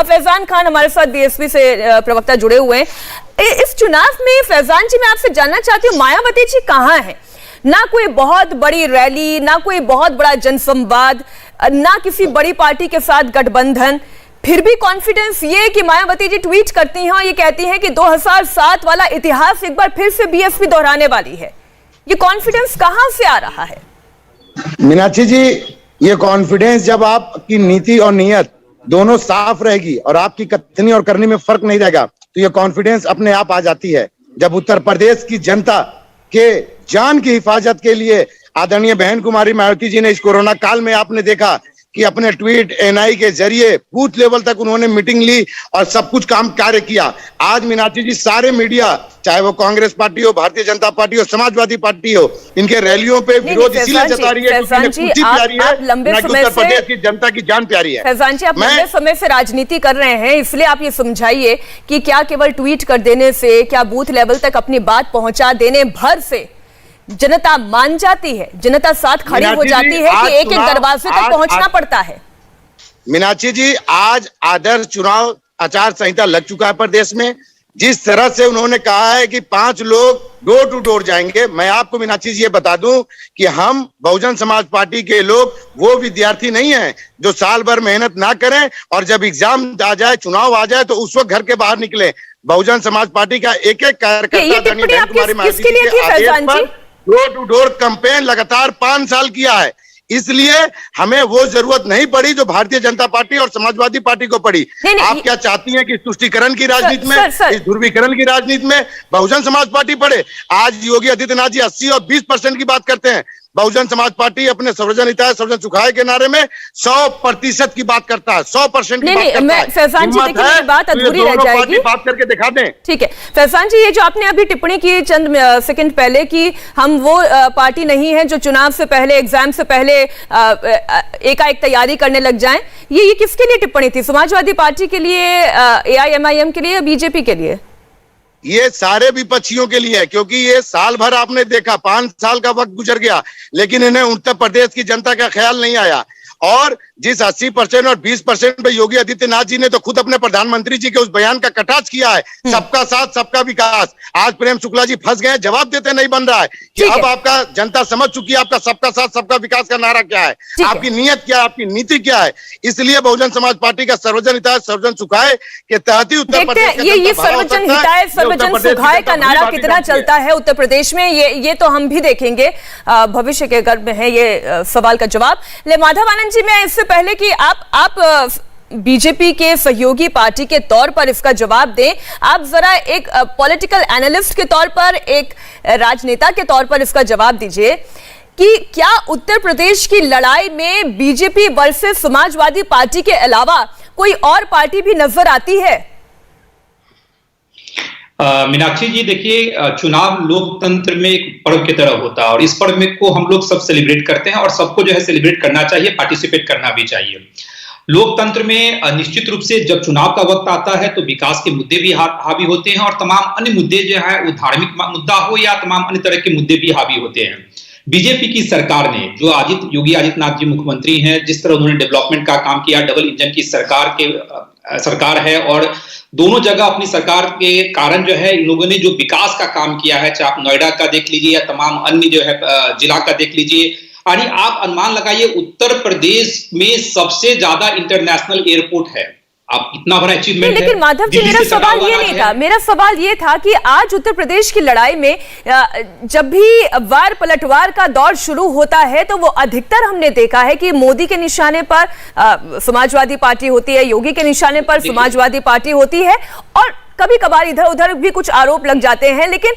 फैजान खान हमारे साथ बीएसपी से प्रवक्ता जुड़े हुए हैं। इस चुनाव में फैजान जी मैं आपसे जानना चाहती हूँ, मायावती जी कहाँ हैं? ना कोई बहुत बड़ी रैली, ना कोई बहुत बड़ा जनसंवाद, ना किसी बड़ी पार्टी के साथ गठबंधन, फिर भी कॉन्फिडेंस ये कि मायावती जी ट्वीट करती हैं और ये कहती हैं कि 2007 वाला इतिहास एक बार फिर से बीएसपी दोहराने वाली है। ये कॉन्फिडेंस कहां से आ रहा है? मीनाक्षी जी, ये कॉन्फिडेंस जब आपकी नीति और नीयत दोनों साफ रहेगी और आपकी कथनी और करनी में फर्क नहीं रहेगा तो ये कॉन्फिडेंस अपने आप आ जाती है। जब उत्तर प्रदेश की जनता के जान की हिफाजत के लिए आदरणीय बहन कुमारी मायावती जी ने इस कोरोना काल में आपने देखा कि अपने ट्वीट एनआई के जरिए बूथ लेवल तक उन्होंने मीटिंग ली और सब कुछ काम कार्य किया। आज मीनाक्षी जी सारे मीडिया, चाहे वो कांग्रेस पार्टी हो, भारतीय जनता पार्टी हो, समाजवादी पार्टी हो, इनके रैलियों पे विरोध इसीलिए जता रही है क्योंकि प्यारी है, उत्तर प्रदेश की जनता की जान प्यारी है। फैजान जी, आप लंबे समय से राजनीति कर रहे हैं, इसलिए आप ये समझाइए कि क्या केवल ट्वीट कर देने से, क्या बूथ लेवल तक अपनी बात पहुंचा देने भर से जनता मान जाती है, जनता साथ खड़ी हो जाती है कि एक एक दरवाजे तक पहुंचना पड़ता है? मीनाक्षी जी, आज आदर्श चुनाव आचार संहिता लग चुका है प्रदेश में। जिस तरह से उन्होंने कहा है कि 5 लोग डोर टू डोर जाएंगे, मैं आपको मीनाक्षी जी ये बता दूं कि हम बहुजन समाज पार्टी के लोग वो विद्यार्थी नहीं हैं जो साल भर मेहनत ना करें और जब एग्जाम आ जाए, चुनाव आ जाए तो उस वक्त घर के बाहर निकले। बहुजन समाज पार्टी का एक एक कार्यकर्ता डोर टू डोर कैंपेन लगातार 5 साल किया है, इसलिए हमें वो जरूरत नहीं पड़ी जो भारतीय जनता पार्टी और समाजवादी पार्टी को पड़ी। आप क्या चाहती हैं कि इस तुष्टीकरण की राजनीति में, इस ध्रुवीकरण की राजनीति में बहुजन समाज पार्टी पड़े? आज योगी आदित्यनाथ जी 80 और 20% की बात करते हैं, बहुजन समाज पार्टी अपने सर्वजन हिताय सर्वजन सुखाय के नारे में 100% की बात करता है, 100% की बात करता है। फैजान जी, देखिए मेरी बात अधूरी रह जाएगी, बात करके दिखा दें। ठीक है फैजान जी, ये जो आपने अभी टिप्पणी की चंद सेकंड पहले कि हम वो पार्टी नहीं है जो चुनाव से पहले, एग्जाम से पहले एकाएक तैयारी करने लग जाएं, ये किसके लिए टिप्पणी थी? समाजवादी पार्टी के लिए, AIMIM के लिए या बीजेपी के लिए? ये सारे विपक्षियों के लिए है, क्योंकि ये साल भर आपने देखा 5 साल का वक्त गुजर गया लेकिन इन्हें उत्तर प्रदेश की जनता का ख्याल नहीं आया। और जिस 80% और 20% पे योगी आदित्यनाथ जी ने तो खुद अपने प्रधानमंत्री जी के उस बयान का कटाक्ष किया है, सबका साथ सबका विकास। आज प्रेम शुक्ला जी फंस गए, जवाब देते नहीं बन रहा है कि अब आपका जनता समझ चुकी है आपका सबका साथ सबका विकास का नारा क्या है, आपकी नीयत क्या है, आपकी नीति क्या है। इसलिए बहुजन समाज पार्टी का सर्वजन हिताय सर्वजन सुखाय के तहत ही उत्तर प्रदेश ये सर्वजन हिताय सर्वजन सुखाय का नारा कितना चलता है उत्तर प्रदेश में, ये तो हम भी देखेंगे, भविष्य के गर्भ में है ये सवाल का जवाब। ले माधव आनंद जी, मैं इससे पहले कि आप बीजेपी के सहयोगी पार्टी के तौर पर इसका जवाब दें, आप जरा एक पॉलिटिकल एनालिस्ट के तौर पर, एक राजनेता के तौर पर इसका जवाब दीजिए कि क्या उत्तर प्रदेश की लड़ाई में बीजेपी वर्सेस समाजवादी पार्टी के अलावा कोई और पार्टी भी नजर आती है? मीनाक्षी जी, देखिए, चुनाव लोकतंत्र में एक पर्व की तरह होता है और इस पर्व में को हम लोग सब सेलिब्रेट करते हैं और सबको जो है सेलिब्रेट करना चाहिए, पार्टिसिपेट करना भी चाहिए। लोकतंत्र में निश्चित रूप से जब चुनाव का वक्त आता है तो विकास के मुद्दे भी हावी होते हैं और तमाम अन्य मुद्दे जो है वो धार्मिक मुद्दा हो या तमाम अन्य तरह के मुद्दे भी हावी होते हैं। बीजेपी की सरकार ने, जो योगी आदित्यनाथ जी मुख्यमंत्री हैं, जिस तरह उन्होंने डेवलपमेंट का काम किया, डबल इंजन की सरकार है और दोनों जगह अपनी सरकार के कारण जो है इन लोगों ने जो विकास का काम किया है, चाहे आप नोएडा का देख लीजिए या तमाम अन्य जो है जिला का देख लीजिए, यानी आप अनुमान लगाइए उत्तर प्रदेश में सबसे ज्यादा इंटरनेशनल एयरपोर्ट है। आप इतना बड़ा अचीवमेंट है। लेकिन माधव जी, मेरा सवाल ये नहीं था, मेरा सवाल ये था कि आज उत्तर प्रदेश की लड़ाई में जब भी वार पलटवार का दौर शुरू होता है तो वो अधिकतर हमने देखा है कि मोदी के निशाने पर समाजवादी पार्टी होती है, योगी के निशाने पर समाजवादी पार्टी होती है और कभी कभार इधर उधर भी कुछ आरोप लग जाते हैं, लेकिन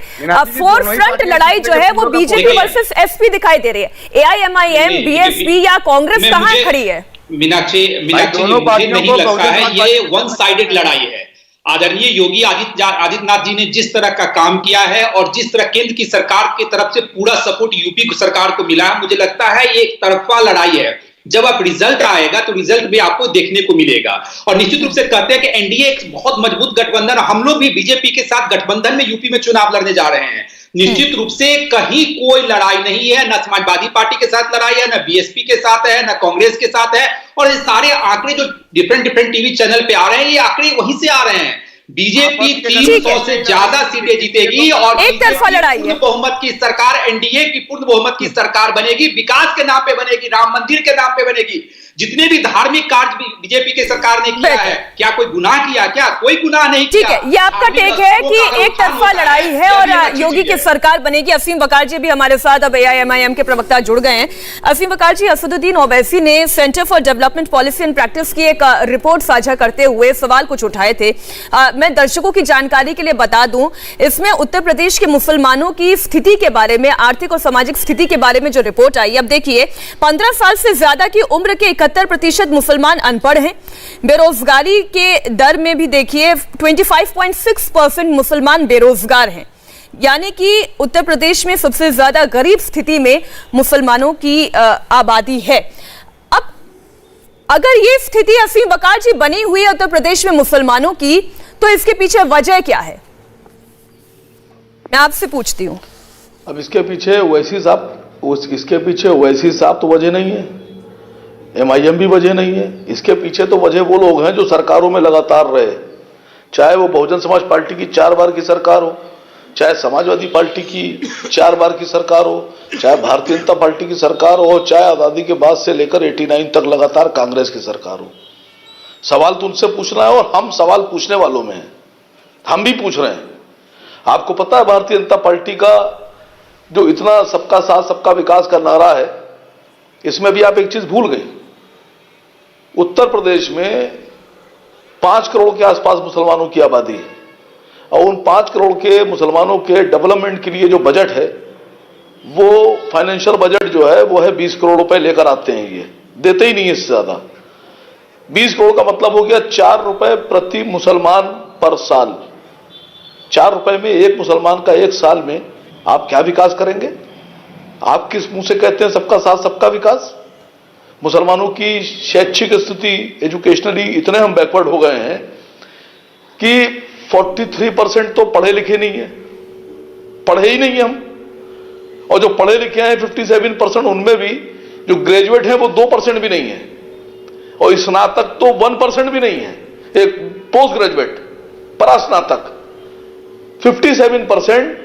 फोर फ्रंट लड़ाई जो है वो बीजेपी वर्सेस एसपी दिखाई दे रही है। AIMIM, BSP या कांग्रेस कहां खड़ी है? मीनाक्षी मुझे नहीं लगता है ये वन साइडेड लड़ाई है। आदरणीय योगी आदित्यनाथ जी ने जिस तरह का काम किया है और जिस तरह केंद्र की सरकार की तरफ से पूरा सपोर्ट यूपी सरकार को मिला है, मुझे लगता है ये एक तरफा लड़ाई है। जब अब रिजल्ट आएगा तो रिजल्ट भी आपको देखने को मिलेगा। और निश्चित रूप से कहते हैं कि एनडीए एक बहुत मजबूत गठबंधन, हम लोग भी बीजेपी के साथ गठबंधन में यूपी में चुनाव लड़ने जा रहे हैं। निश्चित रूप से कहीं कोई लड़ाई नहीं है, न समाजवादी पार्टी के साथ लड़ाई है, न बीएसपी के साथ है, न कांग्रेस के साथ है। और ये सारे आंकड़े जो डिफरेंट टीवी चैनल पे आ रहे हैं, ये आंकड़े वहीं से आ रहे हैं। बीजेपी 300 से ज्यादा सीटें जीतेगी और एक तरफा लड़ाई है। बहुमत की सरकार, एनडीए की पूर्ण बहुमत की सरकार बनेगी, विकास के नाम पे बनेगी, राम मंदिर के नाम पे बनेगी। जितने भी धार्मिक कार्य बीजेपी की सरकार ने किया है, क्या कोई गुनाह किया? क्या कोई गुनाह नहीं किया। ठीक है, ये आपका टेक है कि एक तरफा लड़ाई है और योगी की सरकार बनेगी। असीम वकार जी भी हमारे साथ अब AIMIM के प्रवक्ता जुड़ गए हैं। असीम वकार जी, असदुद्दीन ओवैसी ने centre for development policy and practice की एक रिपोर्ट साझा करते हुए सवाल कुछ उठाए थे। मैं दर्शकों की जानकारी के लिए बता दूं, इसमें उत्तर प्रदेश के मुसलमानों की स्थिति के बारे में, आर्थिक और सामाजिक स्थिति के बारे में जो रिपोर्ट आई, अब देखिए 15 साल से ज्यादा की उम्र के 71% मुसलमान अनपढ़ हैं। बेरोजगारी के दर में भी देखिए 25.6% मुसलमान बेरोजगार हैं। यानी कि उत्तर प्रदेश में सबसे ज्यादा गरीब स्थिति में मुसलमानों की आबादी है। अब अगर ये स्थिति असीम वकार जी बनी हुई है उत्तर प्रदेश में मुसलमानों की, तो इसके पीछे वजह क्या है? मैं आपसे पूछती हूं। अब इसके पीछे ओवैसी साहब तो वजह नहीं है, MIM भी वजह नहीं है। इसके पीछे तो वजह वो लोग हैं जो सरकारों में लगातार रहे, चाहे वो बहुजन समाज पार्टी की 4 बार की सरकार हो, चाहे समाजवादी पार्टी की 4 बार की सरकार हो, चाहे भारतीय जनता पार्टी की सरकार हो, चाहे आजादी के बाद से लेकर 89 तक लगातार कांग्रेस की सरकार हो। सवाल तो उनसे पूछना है और हम सवाल पूछने वालों में हैं, हम भी पूछ रहे हैं। आपको पता है भारतीय जनता पार्टी का जो इतना सबका साथ सबका विकास का नारा है, इसमें भी आप एक चीज भूल गए। उत्तर प्रदेश में 5 करोड़ के आसपास मुसलमानों की आबादी है और उन 5 करोड़ के मुसलमानों के डेवलपमेंट के लिए जो बजट है, वो फाइनेंशियल बजट जो है वो है 20 करोड़ रुपए लेकर आते हैं। ये देते ही नहीं है, इससे ज्यादा 20 करोड़ का मतलब हो गया 4 रुपए प्रति मुसलमान पर साल। 4 रुपए में एक मुसलमान का एक साल में आप क्या विकास करेंगे? आप किस मुंह से कहते हैं सबका साथ सबका विकास? मुसलमानों की शैक्षिक स्थिति, एजुकेशनली इतने हम बैकवर्ड हो गए हैं कि 43% तो पढ़े लिखे नहीं है, पढ़े ही नहीं है हम। और जो पढ़े लिखे हैं 57%, उनमें भी जो ग्रेजुएट हैं वो 2% भी नहीं है, और स्नातक तो 1% भी नहीं है। एक पोस्ट ग्रेजुएट परास्नातक 57%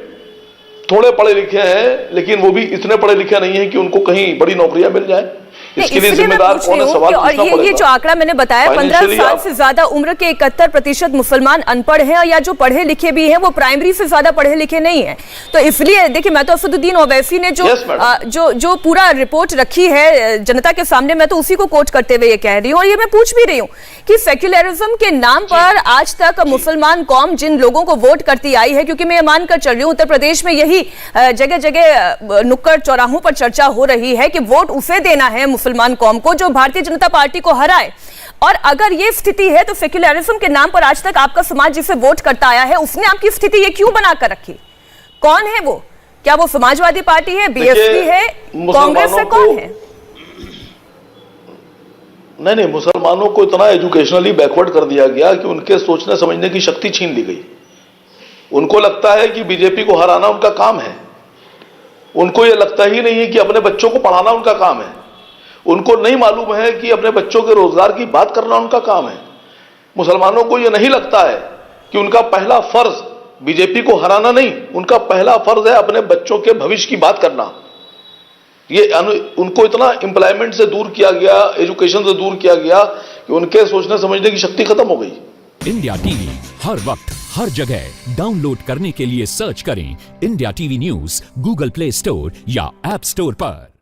थोड़े पढ़े लिखे हैं, लेकिन वो भी इतने पढ़े लिखे नहीं है कि उनको कहीं बड़ी नौकरियां मिल जाए। इसके लिए जिम्मेदार कौन है? सवाल पूछना पड़ेगा। ये जो आंकड़ा मैंने बताया, 15 साल से ज्यादा उम्र के 71% मुसलमान अनपढ़ हैं, या जो पढ़े लिखे भी हैं वो प्राइमरी से ज्यादा पढ़े लिखे नहीं है। तो इसलिए देखिए, मैं तो असदुद्दीन ओवैसी ने जो पूरा रिपोर्ट रखी है जनता के सामने, मैं तो उसी को कोट करते हुए ये कह रही हूँ। और ये मैं पूछ भी रही हूँ कि सेक्युलरिज्म के नाम पर आज तक मुसलमान कौम जिन लोगों को वोट करती आई है, क्योंकि मैं मानकर चल रही हूँ उत्तर प्रदेश में यही जगह जगह नुक्कड़ चौराहों पर चर्चा हो रही है कि वोट उसे देना है मुसलमान कौम को जो भारतीय जनता पार्टी को हराए। और अगर ये स्थिति है तो सेक्युलरिज्म के नाम पर आज तक आपका समाज जिसे वोट करता आया है, उसने आपकी स्थिति ये क्यों बनाकर रखी? कौन है वो? क्या वो समाजवादी पार्टी है, बीएसपी है, कांग्रेस है, कौन है? नहीं, मुसलमानों को इतना एजुकेशनली बैकवर्ड कर दिया गया कि उनके सोचने समझने की शक्ति छीन ली गई। उनको लगता है कि बीजेपी को हराना उनका काम है। उनको यह लगता ही नहीं है कि अपने बच्चों को पढ़ाना उनका काम है। उनको नहीं मालूम है कि अपने बच्चों के रोजगार की बात करना उनका काम है। मुसलमानों को यह नहीं लगता है कि उनका पहला फर्ज बीजेपी को हराना नहीं, उनका पहला फर्ज है अपने बच्चों के भविष्य की बात करना। ये उनको इतना एम्प्लॉयमेंट से दूर किया गया, एजुकेशन से दूर किया गया कि उनके सोचने समझने की शक्ति खत्म हो गई। इंडिया टीवी हर वक्त हर जगह डाउनलोड करने के लिए सर्च करें India TV news Google play store या ऐप स्टोर पर।